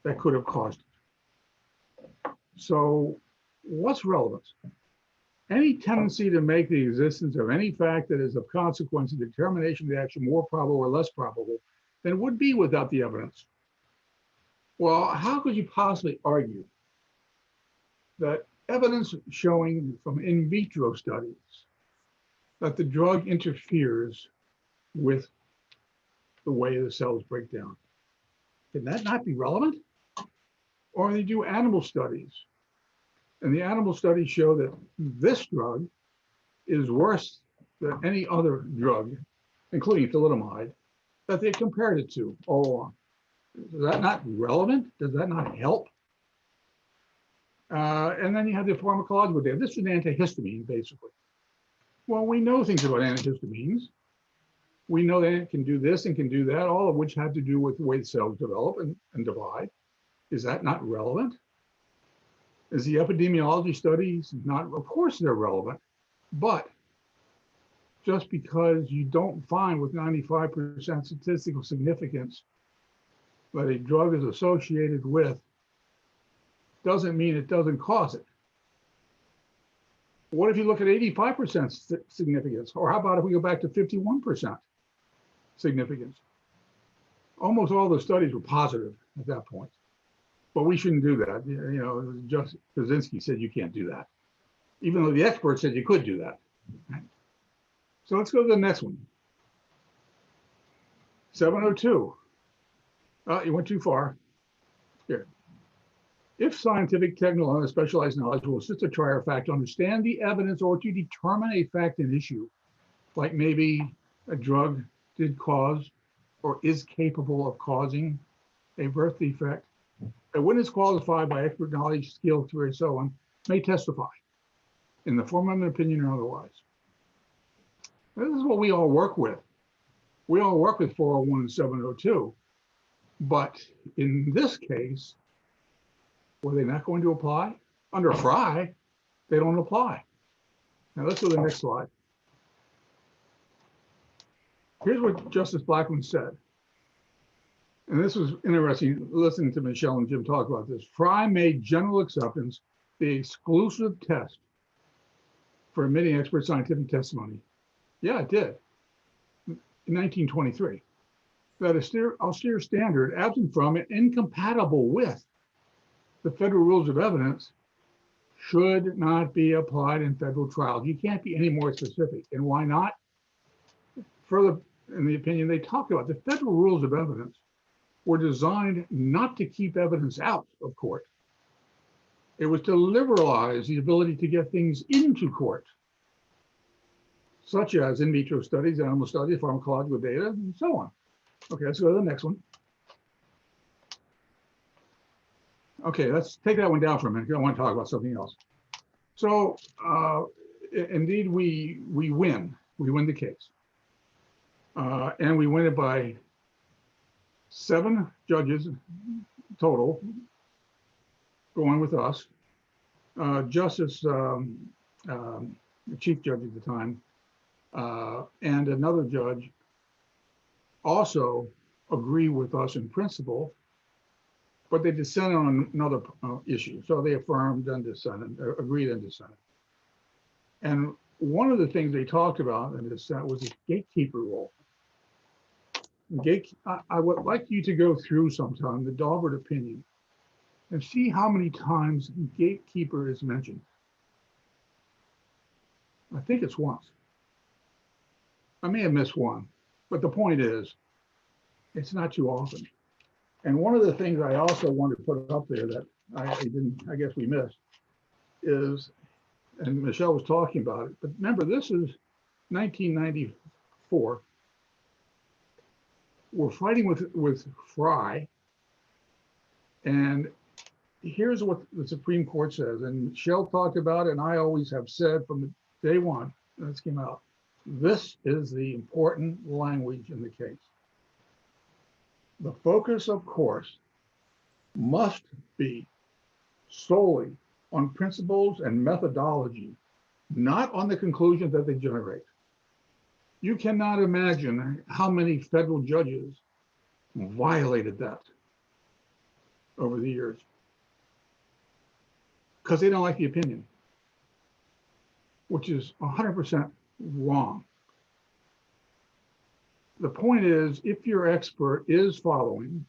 that could have caused it. So what's relevant? Any tendency to make the existence of any fact that is of consequence in determination of the action more probable or less probable than would be without the evidence. Well, how could you possibly argue that evidence showing from in vitro studies that the drug interferes with the way the cells break down? Can that not be relevant? Or they do animal studies, and the animal studies show that this drug is worse than any other drug, including thalidomide, that they compared it to all along. Is that not relevant? Does that not help? And then you have the pharmacological data. This is an antihistamine, basically. Well, we know things about antihistamines. We know that it can do this and can do that, all of which have to do with the way the cells develop and divide. Is that not relevant? Is the epidemiology studies not? Of course they're relevant, but just because you don't find with 95% statistical significance that a drug is associated with doesn't mean it doesn't cause it. What if you look at 85% significance? Or how about if we go back to 51% significance? Almost all the studies were positive at that point. But we shouldn't do that. You know, just Kaczynski said you can't do that, even though the experts said you could do that. So let's go to the next one. 702. You went too far. Here. If scientific, technical, and specialized knowledge will assist a trier of fact to understand the evidence or to determine a fact and issue, like maybe a drug did cause or is capable of causing a birth defect, a witness qualified by expert knowledge, skill, theory, and so on, may testify in the form of an opinion or otherwise. This is what we all work with. We all work with 401 and 702. But in this case, were they not going to apply? Under Fry, they don't apply. Now let's go to the next slide. Here's what Justice Blackman said. And this was interesting, listening to Michelle and Jim talk about this. Fry made general acceptance the exclusive test for admitting expert scientific testimony. Yeah, it did. In 1923. That austere standard, absent from and incompatible with the federal rules of evidence, should not be applied in federal trials. You can't be any more specific. And why not? Further, in the opinion they talked about, the federal rules of evidence were designed not to keep evidence out of court. It was to liberalize the ability to get things into court, such as in vitro studies, animal studies, pharmacological data, and so on. Okay, let's go to the next one. Okay, let's take that one down for a minute. I want to talk about something else. So indeed, we win. We win the case. And we win it by 7 judges total going with us. Justice, the chief judge at the time, and another judge also agree with us in principle, but they dissented on another issue. So they affirmed and dissented, agreed and dissented. And one of the things they talked about in dissent was the gatekeeper role. I would like you to go through sometime the Daubert opinion and see how many times gatekeeper is mentioned. I think it's once. I may have missed one, but the point is, it's not too often. And one of the things I also wanted to put up there that I guess we missed, is, and Michelle was talking about it, but remember, this is 1994. We're fighting with Fry, and here's what the Supreme Court says, and Michelle talked about it, and I always have said from day one when this came out, this is the important language in the case. The focus, of course, must be solely on principles and methodology, not on the conclusions that they generate. You cannot imagine how many federal judges violated that over the years because they don't like the opinion, which is 100% wrong. The point is, if your expert is following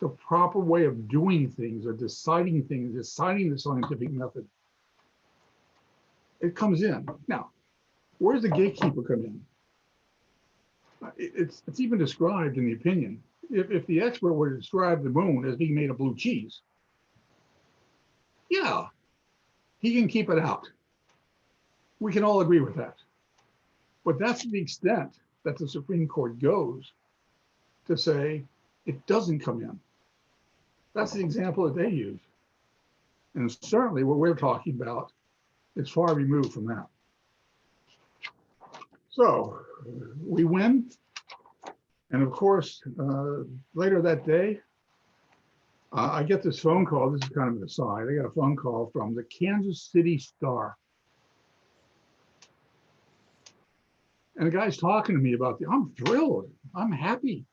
the proper way of doing things or deciding things, deciding the scientific method, it comes in. Now, where does the gatekeeper come in? It's even described in the opinion. If the expert were to describe the moon as being made of blue cheese, yeah, he can keep it out. We can all agree with that. But that's the extent that the Supreme Court goes to say it doesn't come in. That's the example that they use. And certainly what we're talking about is far removed from that. So we win. And of course, later that day, I get this phone call. This is kind of an aside. I got a phone call from the Kansas City Star. And the guy's talking to me about I'm thrilled. I'm happy.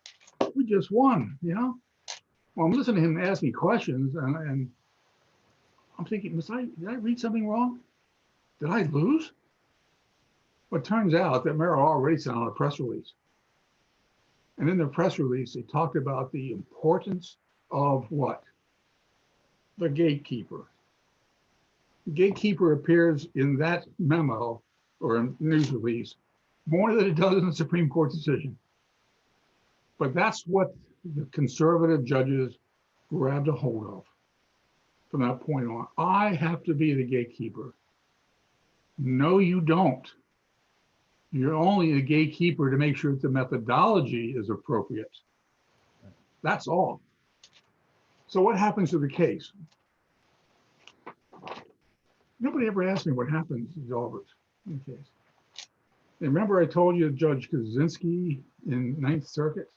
We just won, you know? Well, I'm listening to him ask me questions, and I'm thinking, did I read something wrong? Did I lose? Well, it turns out that Merrill already sent out a press release. And in the press release, they talked about the importance of what? The gatekeeper. The gatekeeper appears in that memo or in news release more than it does in the Supreme Court decision. But that's what the conservative judges grabbed a hold of from that point on. I have to be the gatekeeper. No, you don't. You're only the gatekeeper to make sure that the methodology is appropriate. That's all. So what happens to the case? Nobody ever asked me what happens to Daubert in the case. Remember I told you Judge Kaczynski in Ninth Circuit?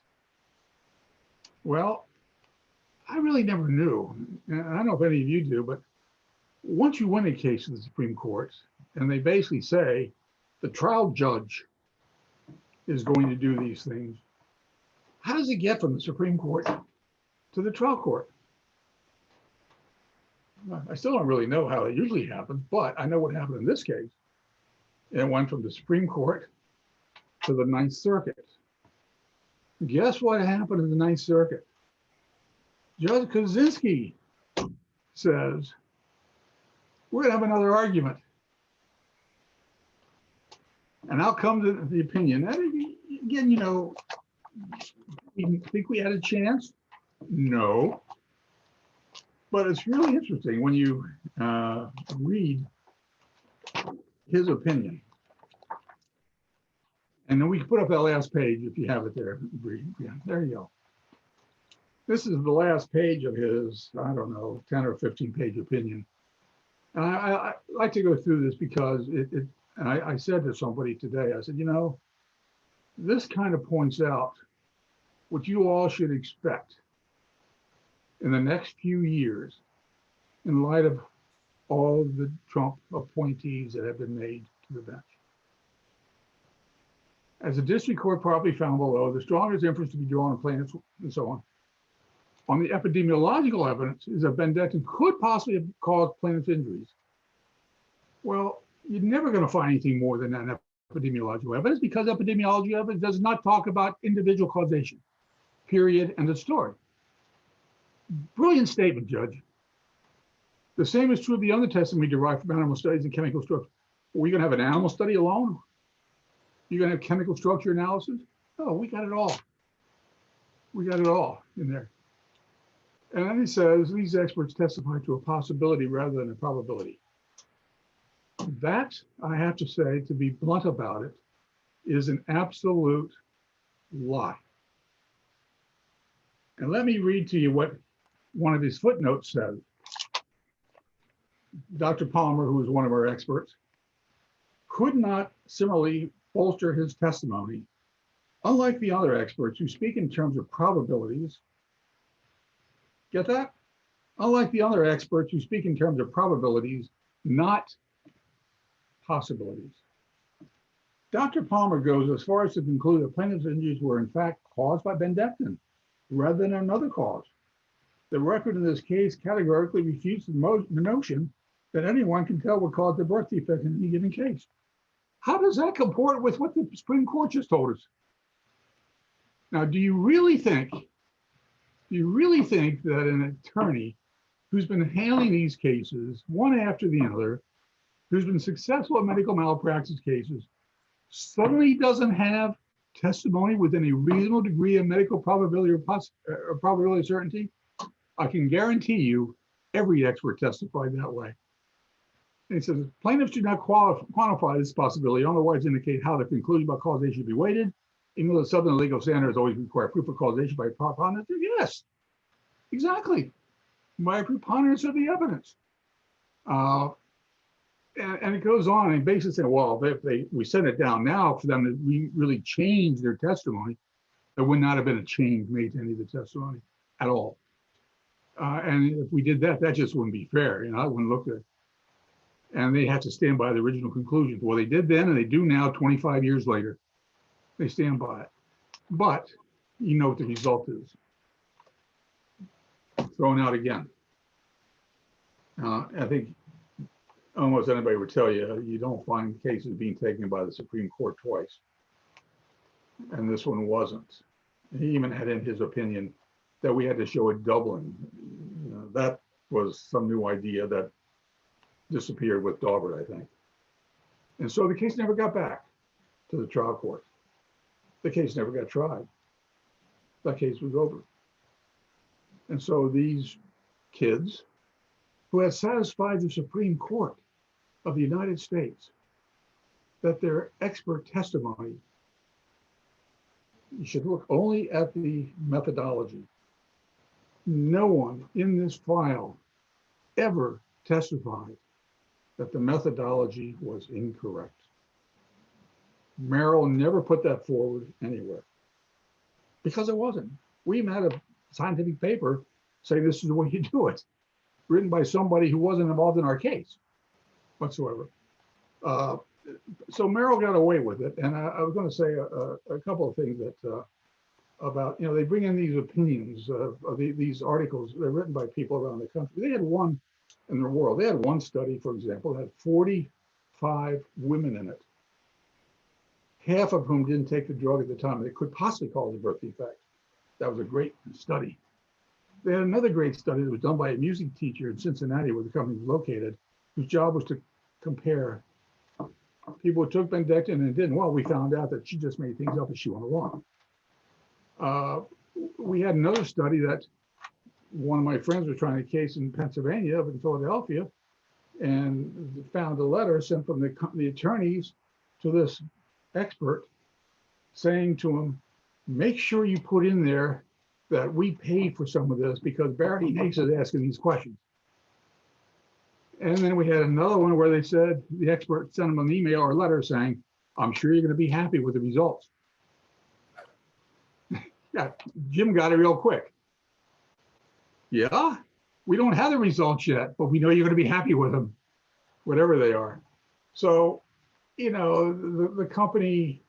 Well, I really never knew. And I don't know if any of you do, but once you win a case in the Supreme Court, and they basically say the trial judge is going to do these things, how does it get from the Supreme Court to the trial court? I still don't really know how it usually happens, but I know what happened in this case. It went from the Supreme Court to the Ninth Circuit. Guess what happened in the Ninth Circuit? Judge Kaczynski says, we're going to have another argument. And out comes the opinion. And again, you know, you think we had a chance? No. But it's really interesting when you read his opinion. And then we can put up that last page if you have it there. Yeah, there you go. This is the last page of his, I don't know, 10 or 15 page opinion. And I like to go through this because and I said to somebody today, I said, you know, this kind of points out what you all should expect in the next few years in light of all the Trump appointees that have been made to the bench. As the district court properly found below, the strongest inference to be drawn on plaintiffs and so on the epidemiological evidence is that bendectin could possibly have caused plaintiff's injuries. Well, you're never going to find anything more than that epidemiological evidence because epidemiology evidence does not talk about individual causation, period, end of story. Brilliant statement, Judge. The same is true of the other testimony derived from animal studies and chemical structure. Are we going to have an animal study alone? You're going to have chemical structure analysis? No, we got it all. We got it all in there. And then he says, these experts testify to a possibility rather than a probability. That, I have to say, to be blunt about it, is an absolute lie. And let me read to you what one of his footnotes says. Dr. Palmer, who is one of our experts, could not similarly bolster his testimony, unlike the other experts who speak in terms of probabilities. Get that? Unlike the other experts who speak in terms of probabilities, not possibilities. Dr. Palmer goes as far as to conclude that plaintiff's injuries were in fact caused by bendectin rather than another cause. The record in this case categorically refutes the notion that anyone can tell what caused the birth defect in any given case. How does that comport with what the Supreme Court just told us? Now, do you really think that an attorney who's been handling these cases one after the other, who's been successful in medical malpractice cases, suddenly doesn't have testimony within a reasonable degree of medical probability or probability of certainty? I can guarantee you every expert testified that way. And he says, plaintiffs do not quantify this possibility, otherwise indicate how the conclusion about causation should be weighted, even though the Southern legal standards always require proof of causation by preponderance. Yes, exactly, by preponderance of the evidence. And it goes on and basically saying, well, if we send it down now for them to really change their testimony, there would not have been a change made to any of the testimony at all. And if we did that, that just wouldn't be fair. You know, I wouldn't look at. And they have to stand by the original conclusions. Well, they did then, and they do now. 25 years later, they stand by it. But you know what the result is. Thrown out again. I think almost anybody would tell you, you don't find cases being taken by the Supreme Court twice. And this one wasn't. He even had in his opinion that we had to show a doubling. You know, that was some new idea that disappeared with Daubert, I think. And so the case never got back to the trial court. The case never got tried. That case was over. And so these kids who had satisfied the Supreme Court of the United States that their expert testimony, you should look only at the methodology. No one in this file ever testified that the methodology was incorrect. Merrill never put that forward anywhere because it wasn't. We even had a scientific paper saying this is the way you do it, written by somebody who wasn't involved in our case whatsoever. So Merrill got away with it. And I was going to say a couple of things that about, you know, they bring in these opinions of these articles. They're written by people around the country. They had one in the world. They had one study, for example, that had 45 women in it, half of whom didn't take the drug at the time. It could possibly cause a birth defect. That was a great study. They had another great study that was done by a music teacher in Cincinnati, where the company was located, whose job was to compare people who took bendectin and didn't. Well, we found out that she just made things up as she went along. We had another study that one of my friends was trying a case in Pennsylvania, up in Philadelphia, and found a letter sent from the attorneys to this expert saying to him, make sure you put in there that we paid for some of this because Barry Nace is asking these questions. And then we had another one where they said, the expert sent them an email or letter saying, I'm sure you're going to be happy with the results. Yeah, Jim got it real quick. Yeah, we don't have the results yet, but we know you're going to be happy with them, whatever they are. So, you know, the company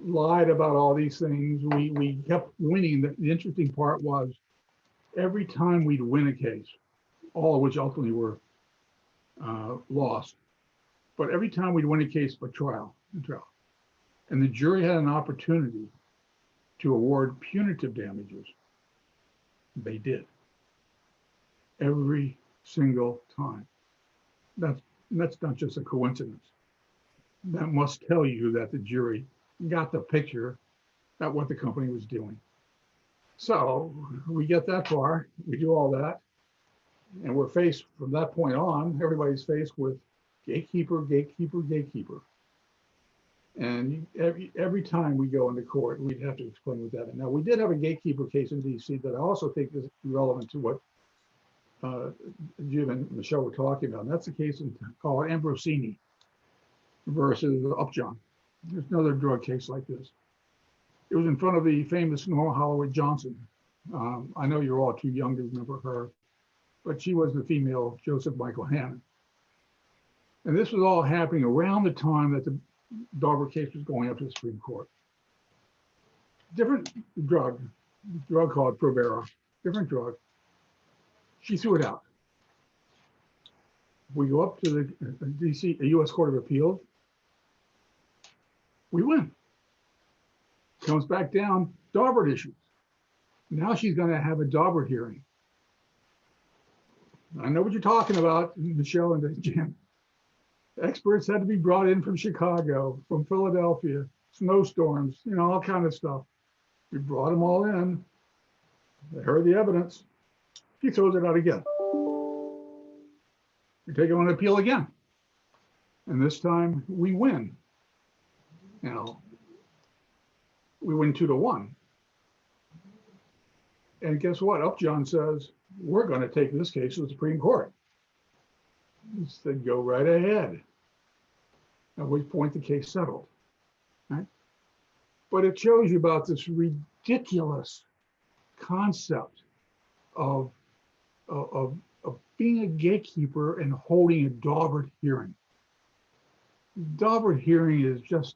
lied about all these things. We kept winning. The interesting part was every time we'd win a case, all of which ultimately were lost, but every time we'd win a case for trial, and the jury had an opportunity to award punitive damages, they did. Every single time. That's not just a coincidence. That must tell you that the jury got the picture at what the company was doing. So we get that far, we do all that, and we're faced from that point on, everybody's faced with gatekeeper, gatekeeper, gatekeeper. And every time we go into court, we'd have to explain what that is. Now, we did have a gatekeeper case in DC that I also think is relevant to what Jim and Michelle were talking about. And that's a case called Ambrosini versus Upjohn. There's another drug case like this. It was in front of the famous Norma Holloway Johnson. I know you're all too young to remember her, but she was the female Joseph Michael Hammond. And this was all happening around the time that the Daubert case was going up to the Supreme Court. Different drug called Provera, different drug. She threw it out. We go up to the DC, a US Court of Appeals. We win. Comes back down, Daubert issues. Now she's going to have a Daubert hearing. I know what you're talking about, Michelle and Jim. Experts had to be brought in from Chicago, from Philadelphia, snowstorms, you know, all kind of stuff. We brought them all in. They heard the evidence. He throws it out again. We take it on appeal again. And this time we win. Now, we win 2-1. And guess what? Upjohn says, we're going to take this case to the Supreme Court. He said, go right ahead. At which point the case settled. Right? But it shows you about this ridiculous concept of being a gatekeeper and holding a Daubert hearing. Daubert hearing is just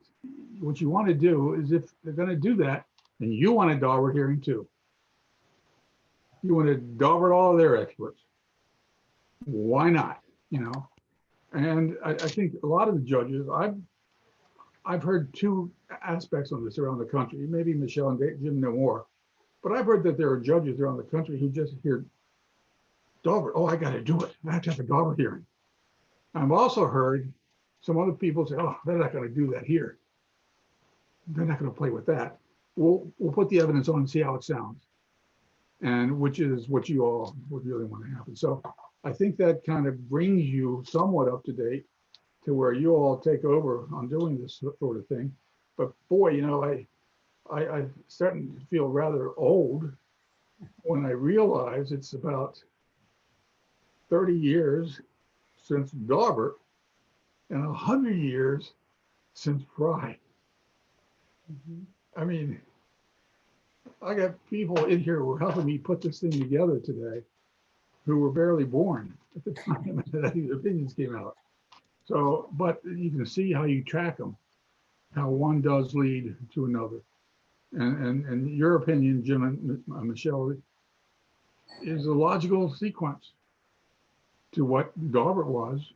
what you want to do is if they're going to do that, then you want a Daubert hearing too. You want to Daubert all of their experts. Why not? You know, and I think a lot of the judges, I've heard two aspects on this around the country. Maybe Michelle and Jim know more, but I've heard that there are judges around the country who just hear Daubert. Oh, I got to do it. I have to have a Daubert hearing. I've also heard some other people say, oh, they're not going to do that here. They're not going to play with that. We'll put the evidence on and see how it sounds, and which is what you all would really want to happen. So I think that kind of brings you somewhat up to date to where you all take over on doing this sort of thing. But boy, you know, I'm starting to feel rather old when I realize it's about 30 years since Daubert and 100 years since Fry. I mean, I got people in here who are helping me put this thing together today who were barely born at the time that these opinions came out. So, but you can see how you track them, how one does lead to another. And your opinion, Jim and Michelle, is a logical sequence to what Daubert was.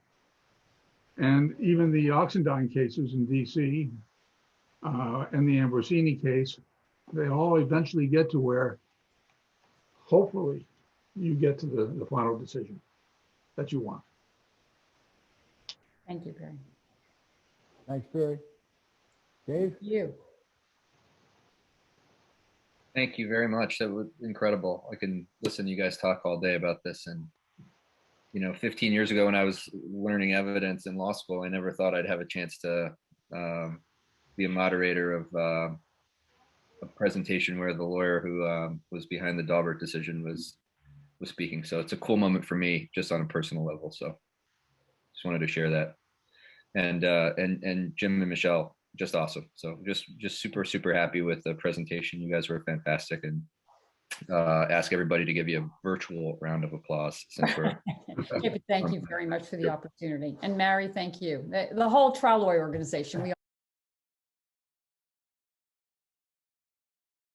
And even the Oxendine cases in DC and the Ambrosini case, they all eventually get to where hopefully you get to the final decision that you want. Thank you, Barry. Thanks, Barry. Dave? You. Thank you very much. That was incredible. I can listen to you guys talk all day about this. And, you know, 15 years ago when I was learning evidence in law school, I never thought I'd have a chance to be a moderator of a presentation where the lawyer who was behind the Daubert decision was speaking. So it's a cool moment for me, just on a personal level. So just wanted to share that. And Jim and Michelle, just awesome. So just super happy with the presentation. You guys were fantastic, and ask everybody to give you a virtual round of applause since we're. David, thank you very much for the opportunity. And Mary, thank you. The whole trial lawyer organization, we